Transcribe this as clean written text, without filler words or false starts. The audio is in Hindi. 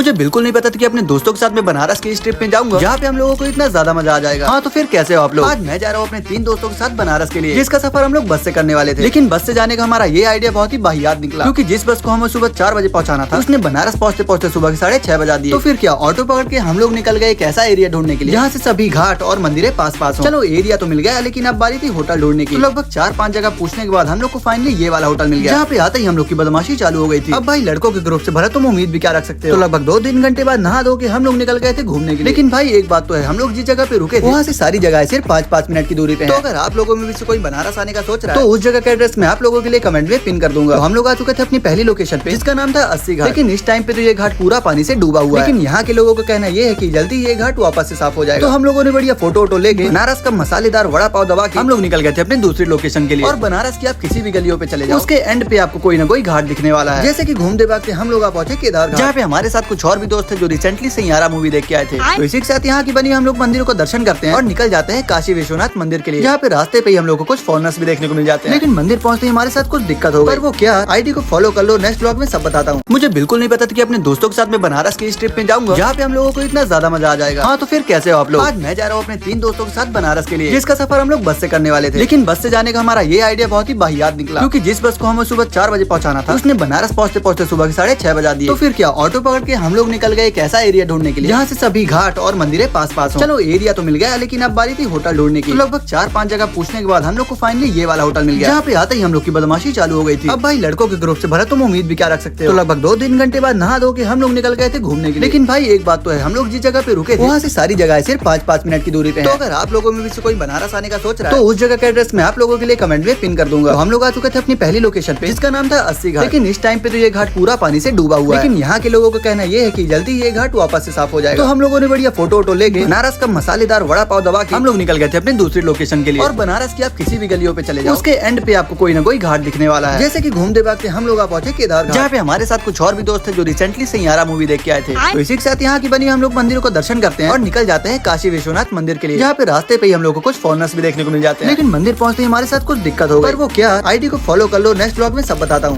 मुझे बिल्कुल नहीं पता था कि अपने दोस्तों के साथ मैं बनारस की इस ट्रिप में जाऊंगा जहाँ पे हम लोगों को इतना ज्यादा मजा आ जाएगा। हाँ तो फिर कैसे हो आप लोग? आज मैं जा रहा हूँ अपने 3 दोस्तों के साथ बनारस के लिए, जिसका सफर हम लोग बस से करने वाले थे। लेकिन बस से जाने का हमारा ये आइडिया बहुत ही वाहियात निकला, क्योंकि जिस बस को हमें सुबह 4 बजे पहुंचाना था उसने बनारस पहुंचते पहुंचते सुबह के 6:30 बजा दिए। तो फिर क्या, ऑटो पकड़ के हम लोग निकल गए एक ऐसा एरिया ढूंढने के लिए जहाँ से सभी घाट और मंदिरें पास पास हो। चलो एरिया तो मिल गया, लेकिन अब बारी थी होटल ढूंढने की। तो लगभग 4-5 जगह पूछने के बाद हम लोग को फाइनली ये वाला होटल मिल गया, जहाँ पे आते ही हम लोग की बदमाशी चालू हो गई थी। अब भाई लड़कों के ग्रुप से भरा तुम उम्मीद भी क्या रख सकते हो। तो लगभग 2-3 घंटे बाद नहा धो के हम लोग निकल गए थे घूमने के लिए। लेकिन भाई एक बात तो है, हम लोग जिस जगह पे रुके थे वहाँ से सारी जगह सिर्फ 5-5 मिनट की दूरी पे है। तो अगर आप लोगों में भी से कोई बनारस आने का सोच रहा है तो उस जगह का एड्रेस मैं आप लोगों के लिए कमेंट में पिन कर दूंगा। तो हम लोग आ चुके थे अपनी पहली लोकेशन पे, जिसका नाम था 80 घाट। लेकिन इस टाइम पे तो ये घाट पूरा पानी से डूबा हुआ है। लेकिन यहाँ के लोगों का कहना ये है कि जल्दी ये घाट वापस से साफ हो जाएगा। तो हम लोगों ने बढ़िया फोटो वोटो लेके बनारस का मसालेदार वड़ा पाव दबा के हम लोग निकल गए थे अपनी दूसरी लोकेशन के लिए। और बनारस की आप किसी भी गलियों पे चले जाओ, उसके एंड पे आपको कोई ना कोई घाट दिखने वाला है। जैसे की घूमते भागते हम लोग पहुंचे केदार घाट, जहाँ पे हमारे साथ कुछ और भी दोस्त थे जो रिसेंटली सैयारा मूवी देख के आए थे। तो इसी के साथ यहाँ की बनी हम लोग मंदिरों को दर्शन करते हैं और निकल जाते हैं काशी विश्वनाथ मंदिर के लिए, जहाँ पे रास्ते पे ही हम लोग को कुछ फॉरेनर्स भी देखने को मिल जाते हैं। लेकिन मंदिर पहुंचते ही हमारे साथ कुछ दिक्कत हो गई। पर वो क्या, आईडी को फॉलो कर लो, नेक्स्ट ब्लॉग में सब बताता हूँ। मुझे बिल्कुल नहीं पता था कि अपने दोस्तों के साथ मैं बनारस की इस ट्रिप में जाऊंगा जहाँ पे हम लोगों को इतना ज्यादा मजा आ जाएगा। हाँ तो फिर कैसे हो आप लोग? आज मैं जा रहा हूँ अपने 3 दोस्तों के साथ बनारस के लिए, जिसका सफर हम लोग बस से करने वाले थे। लेकिन बस से जाने का हमारा ये आइडिया बहुत ही वाहियात निकला, क्योंकि जिस बस को हमें सुबह 4 बजे पहुंचाना था उसने बनारस पहुंचते पहुंचते सुबह के 6:30 बजा दिए। तो फिर क्या, ऑटो पकड़ के हम लोग निकल गए एक ऐसा एरिया ढूंढने के लिए जहाँ से सभी घाट और मंदिरें पास पास हो। चलो एरिया तो मिल गया, लेकिन अब बारी थी होटल ढूंढने की। तो लगभग 4-5 जगह पूछने के बाद हम लोग को फाइनली ये वाला होटल मिल गया, जहाँ पे आते ही हम लोग की बदमाशी चालू हो गई थी। अब भाई लड़कों के ग्रुप से भरा तुम उम्मीद भी क्या रख सकते हो। तो लगभग 2-3 घंटे बाद नहा धो के हम लोग निकल गए थे घूमने के लिए। लेकिन भाई एक बात तो है, हम लोग जिस जगह पे रुके थे वहाँ से सारी जगह सिर्फ 5-5 मिनट की दूरी पे है। तो अगर आप लोगों में भी से कोई बनारस आने का सोच रहा है तो उस जगह का एड्रेस मैं आप लोगों के लिए कमेंट में पिन कर दूंगा। तो हम लोग आ चुके थे अपनी पहली लोकेशन पे, जिसका नाम था 80 घाट। लेकिन इस टाइम पे तो ये घाट पूरा पानी से डूबा हुआ है। लेकिन यहाँ के लोगों का कहना ये है कि जल्दी ये घाट वापस से साफ हो जाएगा। तो हम लोगों ने बढ़िया फोटो वोटो लेके बनारस का मसालेदार वड़ा पाव दबा के हम लोग निकल गए थे अपनी दूसरी लोकेशन के लिए। और बनारस की आप किसी भी गलियों पे चले जाओ, उसके एंड पे आपको कोई ना कोई घाट दिखने वाला है। जैसे की घूमते भागते हम लोग पहुंचे केदार घाट, जहाँ पे हमारे साथ कुछ और भी दोस्त थे जो रिसेंटली सैयारा मूवी देख के आए थे। तो इसी के साथ यहाँ की बनी हम लोग मंदिरों को दर्शन करते हैं और निकल जाते हैं काशी विश्वनाथ मंदिर के लिए, जहाँ पे रास्ते पे ही हम लोग को कुछ फॉरेनर्स भी देखने को मिल जाते हैं। लेकिन मंदिर पहुंचते ही हमारे साथ कुछ दिक्कत हो गई। पर वो क्या, आईडी को फॉलो कर लो, नेक्स्ट ब्लॉग में सब बताता हूँ।